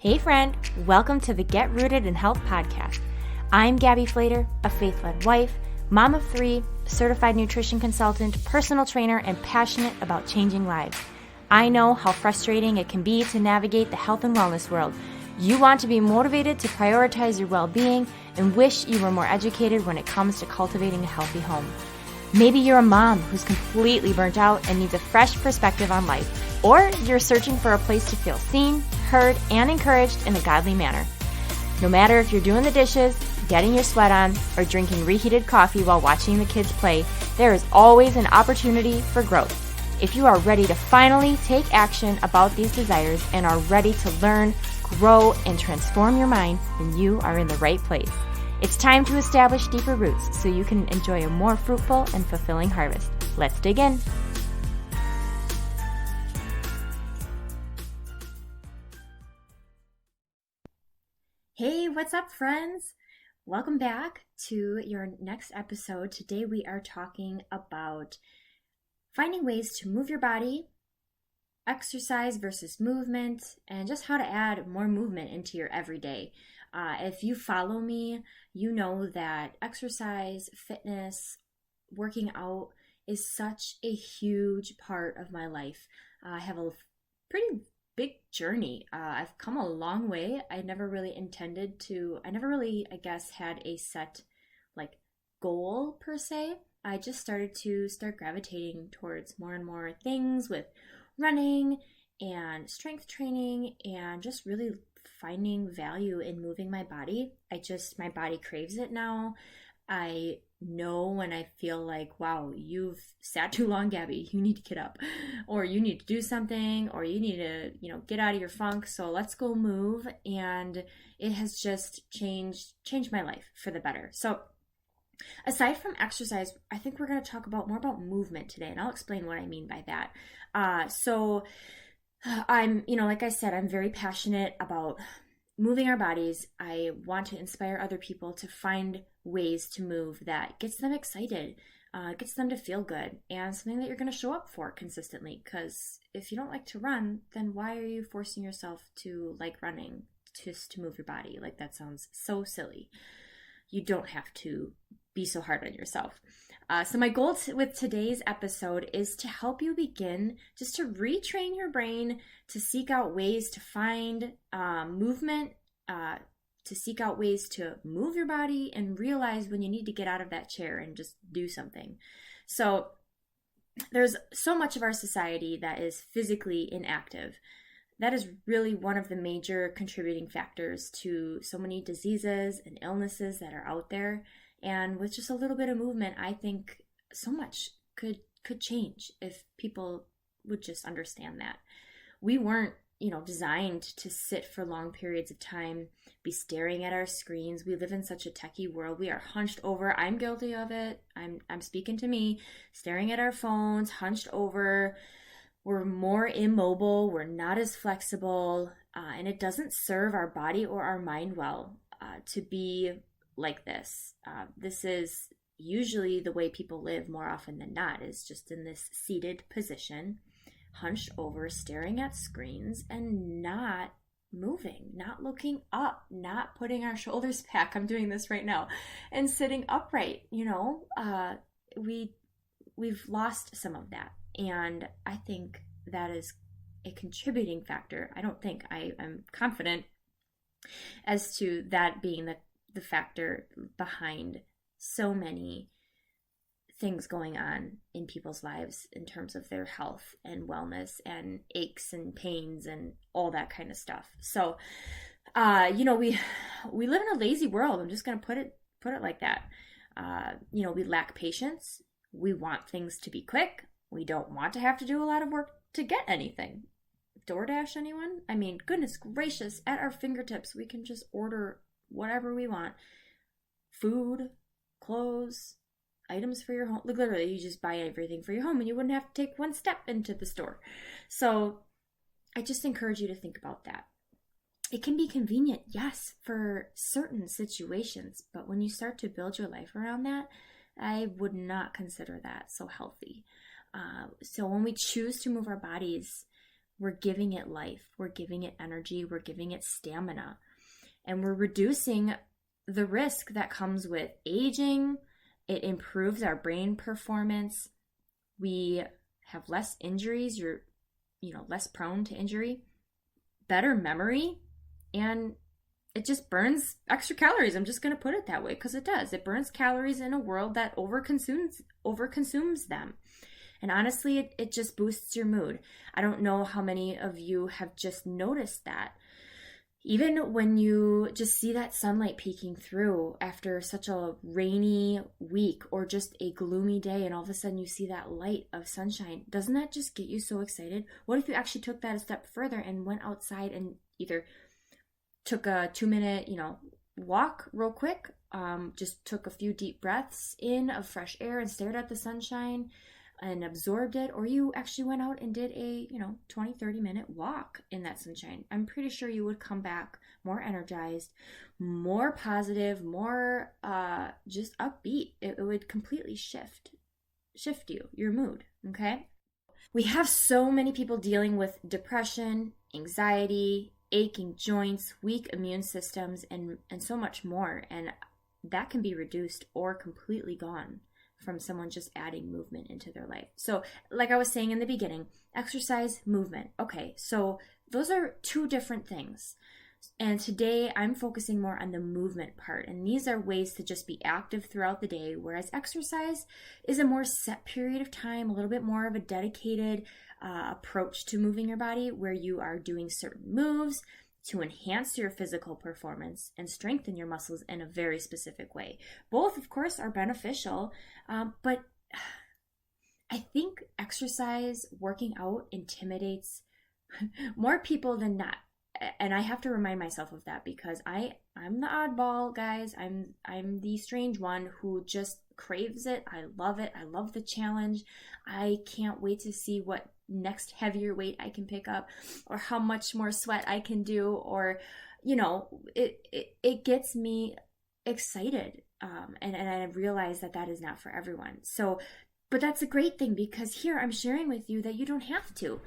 Hey friend, welcome to the Get Rooted in Health podcast. I'm Gabby Flater, a faith-led wife, mom of 3, certified nutrition consultant, personal trainer, and passionate about changing lives. I know how frustrating it can be to navigate the health and wellness world. You want to be motivated to prioritize your well-being and wish you were more educated when it comes to cultivating a healthy home. Maybe you're a mom who's completely burnt out and needs a fresh perspective on life, or you're searching for a place to feel seen, heard, and encouraged in a godly manner. No matter if you're doing the dishes, getting your sweat on, or drinking reheated coffee while watching the kids play, there is always an opportunity for growth. If you are ready to finally take action about these desires and are ready to learn, grow, and transform your mind, then you are in the right place. It's time to establish deeper roots so you can enjoy a more fruitful and fulfilling harvest. Let's dig in. Hey, what's up, friends? Welcome back to your next episode. Today we are talking about finding ways to move your body, exercise versus movement, and just how to add more movement into your everyday. If you follow me, you know that exercise, fitness, working out is such a huge part of my life. I have a pretty big journey. I've come a long way. I never really, I guess, had a set goal per se. I just started gravitating towards more and more things with running and strength training and just really finding value in moving my body. My body craves it now. I know when I feel like, wow, you've sat too long, Gabby, you need to get up, or you need to do something, or you need to, get out of your funk. So let's go move. And it has just changed my life for the better. So aside from exercise, I think we're going to talk more about movement today, and I'll explain what I mean by that. I'm, like I said, I'm very passionate about moving our bodies. I want to inspire other people to find ways to move that gets them excited, gets them to feel good, and something that you're going to show up for consistently. Because if you don't like to run, then why are you forcing yourself to like running just to move your body? Like, that sounds so silly. You don't have to be so hard on yourself. So my goal with today's episode is to help you begin just to retrain your brain to seek out ways to find movement, to seek out ways to move your body and realize when you need to get out of that chair and just do something. So there's so much of our society that is physically inactive. That is really one of the major contributing factors to so many diseases and illnesses that are out there. And with just a little bit of movement, I think so much could change if people would just understand that. We weren't, designed to sit for long periods of time, be staring at our screens. We live in such a techie world. We are hunched over. I'm guilty of it. I'm speaking to me, staring at our phones, hunched over. We're more immobile. We're not as flexible, and it doesn't serve our body or our mind well to be like this. This is usually the way people live more often than not, is just in this seated position, hunched over, staring at screens and not moving, not looking up, not putting our shoulders back. I'm doing this right now, and sitting upright. We've lost some of that, and I think that is a contributing factor. I am confident as to that being the factor behind so many things going on in people's lives in terms of their health and wellness and aches and pains and all that kind of stuff. So, we live in a lazy world. I'm just going to put it like that. We lack patience. We want things to be quick. We don't want to have to do a lot of work to get anything. DoorDash, anyone? I mean, goodness gracious, at our fingertips, we can just order whatever we want. Food, clothes, items for your home. Literally, you just buy everything for your home and you wouldn't have to take one step into the store. So I just encourage you to think about that. It can be convenient, yes, for certain situations, but when you start to build your life around that, I would not consider that so healthy. So when we choose to move our bodies, we're giving it life, we're giving it energy, we're giving it stamina, and we're reducing the risk that comes with aging. It improves our brain performance. We have less injuries. You're, less prone to injury, better memory, and it just burns extra calories. I'm just going to put it that way because it does. It burns calories in a world that overconsumes them. And honestly, it just boosts your mood. I don't know how many of you have just noticed that. Even when you just see that sunlight peeking through after such a rainy week or just a gloomy day, and all of a sudden you see that light of sunshine, doesn't that just get you so excited? What if you actually took that a step further and went outside and either took a 2-minute, walk real quick, just took a few deep breaths in of fresh air and stared at the sunshine and absorbed it, or you actually went out and did a 20-30 minute walk in that sunshine. I'm pretty sure you would come back more energized, more positive, more just upbeat. It would completely shift your mood. Okay, we have so many people dealing with depression, anxiety, aching joints, weak immune systems, and so much more, and that can be reduced or completely gone from someone just adding movement into their life. So like I was saying in the beginning, exercise, movement. Okay, so those are two different things. And today I'm focusing more on the movement part. And these are ways to just be active throughout the day, whereas exercise is a more set period of time, a little bit more of a dedicated approach to moving your body, where you are doing certain moves to enhance your physical performance and strengthen your muscles in a very specific way. Both, of course, are beneficial, but I think exercise, working out, intimidates more people than not. And I have to remind myself of that because I'm the oddball, guys. I'm the strange one who just craves it. I love it. I love the challenge. I can't wait to see what next heavier weight I can pick up, or how much more sweat I can do, or it gets me excited, and I realize that is not for everyone. So, but that's a great thing, because here I'm sharing with you that you don't have to.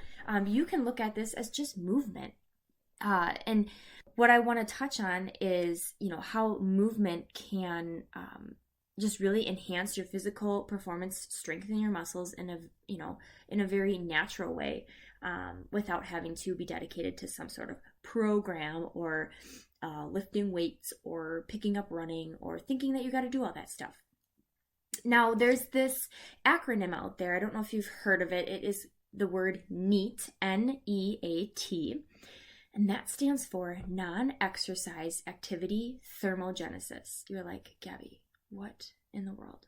You can look at this as just movement, and what I want to touch on is how movement can just really enhance your physical performance, strengthen your muscles in a very natural way, without having to be dedicated to some sort of program, or lifting weights, or picking up running, or thinking that you got to do all that stuff. Now, there's this acronym out there. I don't know if you've heard of it. It is the word NEAT, N-E-A-T, and that stands for Non-Exercise Activity Thermogenesis. You're like, Gabby, what in the world?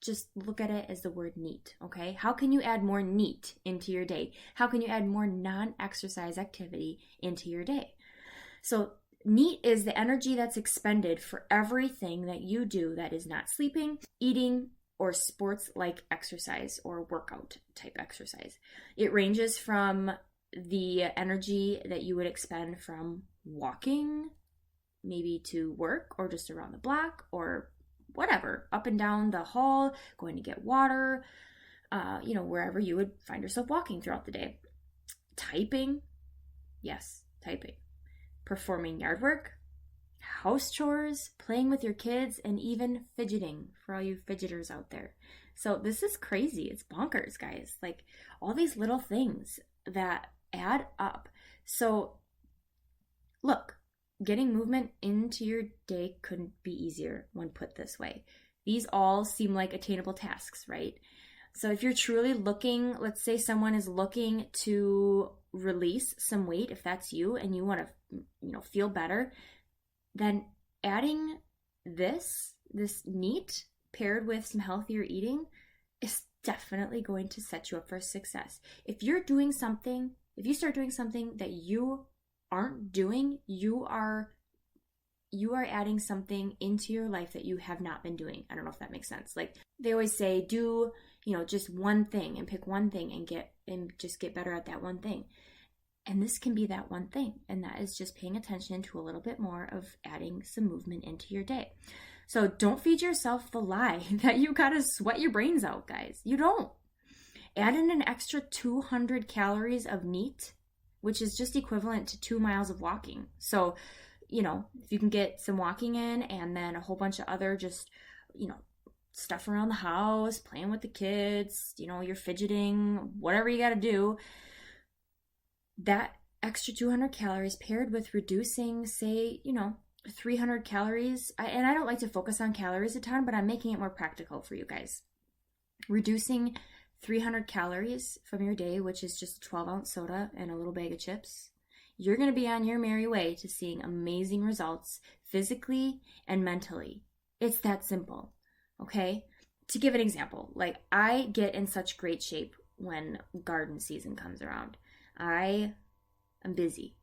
Just look at it as the word NEAT, okay? How can you add more NEAT into your day? How can you add more non-exercise activity into your day? So NEAT is the energy that's expended for everything that you do that is not sleeping, eating, or sports-like exercise or workout type exercise. It ranges from the energy that you would expend from walking, maybe to work, or just around the block, or whatever, up and down the hall, going to get water, wherever you would find yourself walking throughout the day. Typing, yes, typing. Performing yard work, house chores, playing with your kids, and even fidgeting for all you fidgeters out there. So this is crazy. It's bonkers, guys. Like, all these little things that add up. So look, getting movement into your day couldn't be easier when put this way. These all seem like attainable tasks, right? So if you're truly looking, let's say someone is looking to release some weight, if that's you, and you want to, feel better, then adding this NEAT paired with some healthier eating is definitely going to set you up for success. If you start doing something that you aren't doing, you are adding something into your life that you have not been doing. I don't know if that makes sense. Like they always say, do, just one thing and pick one thing and just get better at that one thing. And this can be that one thing. And that is just paying attention to a little bit more of adding some movement into your day. So don't feed yourself the lie that you got to sweat your brains out, guys. You don't. add in an extra 200 calories of N.E.A.T, which is just equivalent to 2 miles of walking. So, if you can get some walking in and then a whole bunch of other just, stuff around the house, playing with the kids, you're fidgeting, whatever you got to do, that extra 200 calories paired with reducing, say, 300 calories. And I don't like to focus on calories a ton, but I'm making it more practical for you guys. Reducing 300 calories from your day, which is just a 12-ounce soda and a little bag of chips, you're going to be on your merry way to seeing amazing results physically and mentally. It's that simple, okay? To give an example, like I get in such great shape when garden season comes around. I'm busy.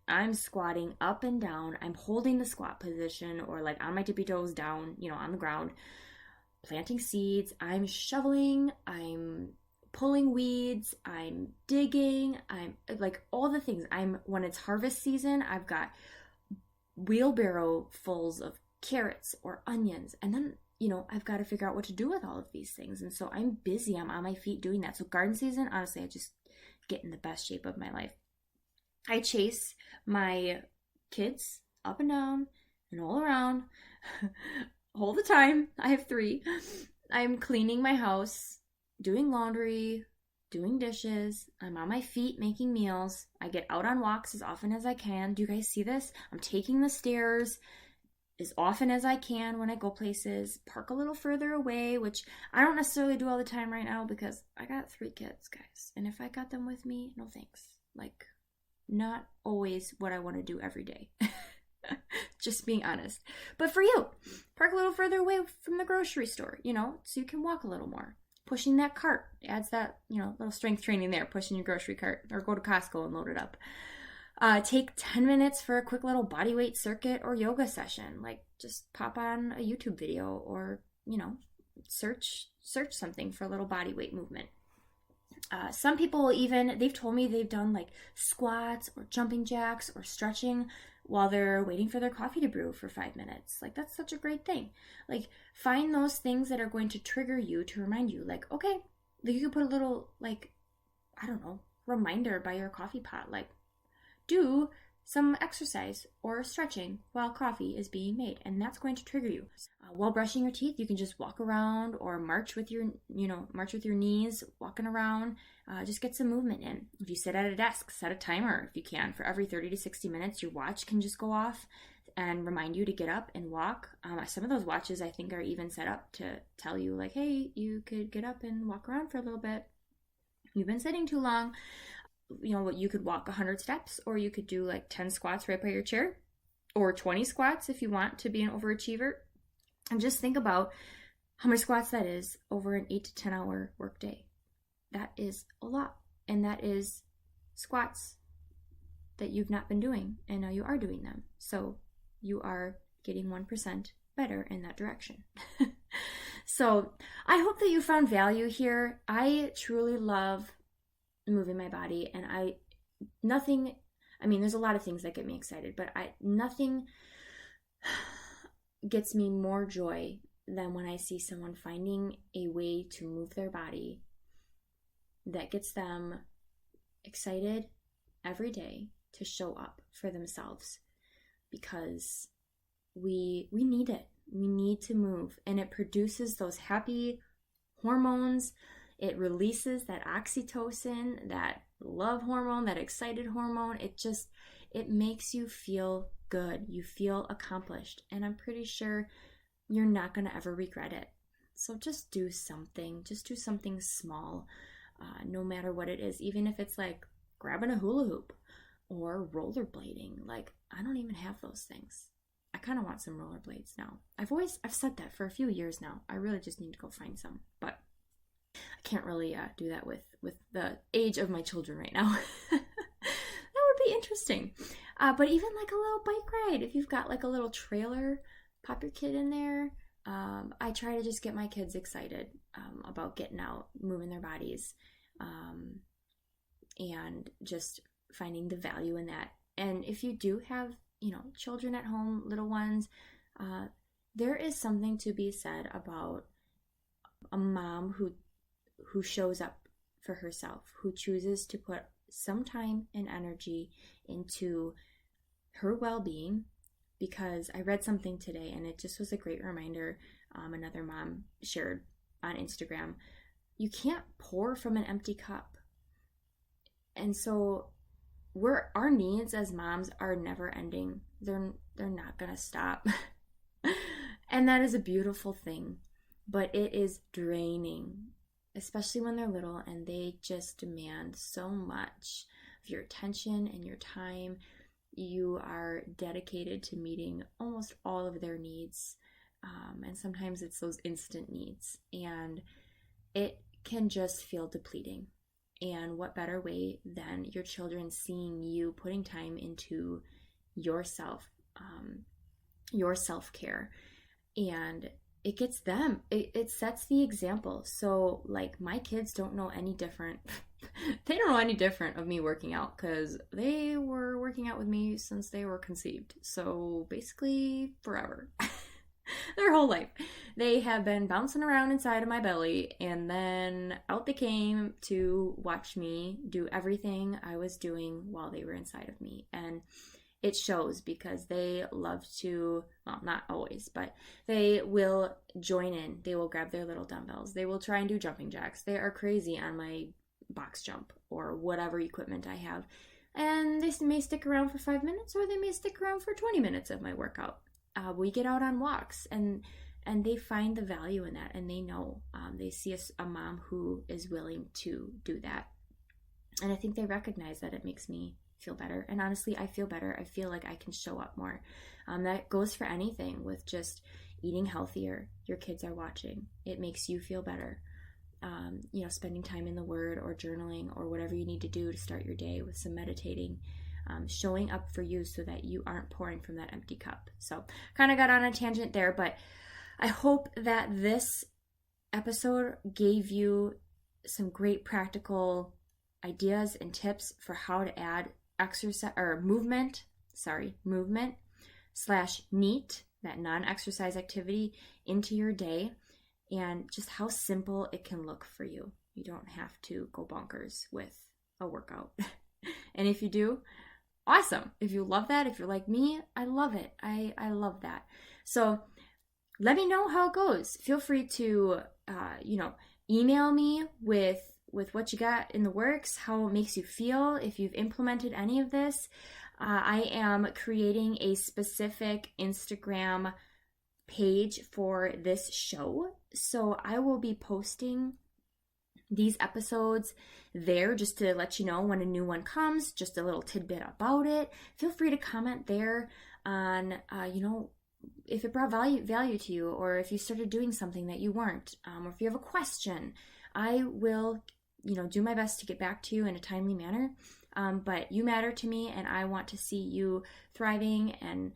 I'm squatting up and down. I'm holding the squat position or like on my tippy toes down, on the ground, planting seeds. I'm shoveling. I'm pulling weeds. I'm digging. I'm like all the things. When it's harvest season, I've got wheelbarrow fulls of carrots or onions. And then, I've got to figure out what to do with all of these things. And so I'm busy. I'm on my feet doing that. So garden season, honestly, I just get in the best shape of my life. I chase my kids up and down and all around all the time. I have 3. I'm cleaning my house, doing laundry, doing dishes. I'm on my feet making meals. I get out on walks as often as I can. Do you guys see this? I'm taking the stairs as often as I can when I go places. Park a little further away, which I don't necessarily do all the time right now because I got 3 kids, guys. And if I got them with me, no thanks. Like, not always what I want to do every day. Just being honest. But for you, park a little further away from the grocery store, so you can walk a little more. Pushing that cart adds that, little strength training there, pushing your grocery cart, or go to Costco and load it up. Take 10 minutes for a quick little body weight circuit or yoga session. Like just pop on a YouTube video or, search something for a little body weight movement. Some people they've told me they've done like squats or jumping jacks or stretching while they're waiting for their coffee to brew for 5 minutes. Like that's such a great thing. Like find those things that are going to trigger you to remind you like, okay, like you can put a little like, I don't know, reminder by your coffee pot. Like do some exercise or stretching while coffee is being made, and that's going to trigger you. While brushing your teeth, you can just walk around or march with your knees, walking around. Just get some movement in. If you sit at a desk, set a timer if you can. For every 30 to 60 minutes, your watch can just go off and remind you to get up and walk. Some of those watches I think are even set up to tell you like, hey, you could get up and walk around for a little bit. You've been sitting too long. You could walk 100 steps, or you could do like 10 squats right by your chair, or 20 squats if you want to be an overachiever. And just think about how many squats that is over an 8 to 10 hour workday. That is a lot. And that is squats that you've not been doing, and now you are doing them. So you are getting 1% better in that direction. So I hope that you found value here. I truly love moving my body, and there's a lot of things that get me excited, but nothing gets me more joy than when I see someone finding a way to move their body that gets them excited every day to show up for themselves, because we need it. We need to move, and it produces those happy hormones. It releases that oxytocin, that love hormone, that excited hormone. It makes you feel good. You feel accomplished. And I'm pretty sure you're not going to ever regret it. So just do something. Just do something small, no matter what it is. Even if it's like grabbing a hula hoop or rollerblading. Like, I don't even have those things. I kind of want some rollerblades now. I've said that for a few years now. I really just need to go find some. But I can't really do that with the age of my children right now. That would be interesting. But even like a little bike ride, if you've got like a little trailer, pop your kid in there. I try to just get my kids excited about getting out, moving their bodies, and just finding the value in that. And if you do have, children at home, little ones, there is something to be said about a mom who shows up for herself, who chooses to put some time and energy into her well-being. Because I read something today and it just was a great reminder. Another mom shared on Instagram, you can't pour from an empty cup. And so our needs as moms are never ending. They're not gonna stop. And that is a beautiful thing, but it is draining, especially when they're little and they just demand so much of your attention and your time. You are dedicated to meeting almost all of their needs, and sometimes it's those instant needs, and it can just feel depleting. And what better way than your children seeing you putting time into yourself, your self-care, and it gets them, it sets the example. So like my kids don't know any different. They don't know any different of me working out because they were working out with me since they were conceived. So basically forever. Their whole life. They have been bouncing around inside of my belly, and then out they came to watch me do everything I was doing while they were inside of me. And it shows because they love to, well, not always, but they will join in. They will grab their little dumbbells. They will try and do jumping jacks. They are crazy on my box jump or whatever equipment I have. And they may stick around for 5 minutes, or they may stick around for 20 minutes of my workout. We get out on walks, and they find the value in that, and they know. They see a mom who is willing to do that. And I think they recognize that it makes me feel better. And honestly, I feel better. I feel like I can show up more. That goes for anything with just eating healthier. Your kids are watching. It makes you feel better. Spending time in the Word or journaling or whatever you need to do to start your day with some meditating. Showing up for you so that you aren't pouring from that empty cup. So kind of got on a tangent there, but I hope that this episode gave you some great practical ideas and tips for how to add exercise or movement / N.E.A.T, that non-exercise activity, into your day, and just how simple it can look for you. You don't have to go bonkers with a workout. And if you do, awesome. If you love that, if you're like me, I love it. I love that. So let me know how it goes. Feel free to, email me with what you got in the works, how it makes you feel, if you've implemented any of this. I am creating a specific Instagram page for this show. So I will be posting these episodes there just to let you know when a new one comes, just a little tidbit about it. Feel free to comment there on, if it brought value to you, or if you started doing something that you weren't, or if you have a question. I will, do my best to get back to you in a timely manner. But you matter to me, and I want to see you thriving and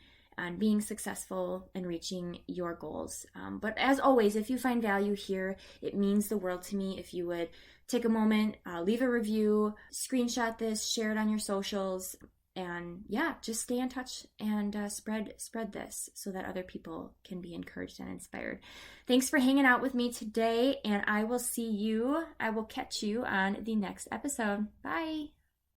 being successful and reaching your goals. But as always, if you find value here, it means the world to me if you would take a moment, leave a review, screenshot this, share it on your socials, and just stay in touch and spread this so that other people can be encouraged and inspired. Thanks for hanging out with me today, and I will catch you on the next episode. Bye.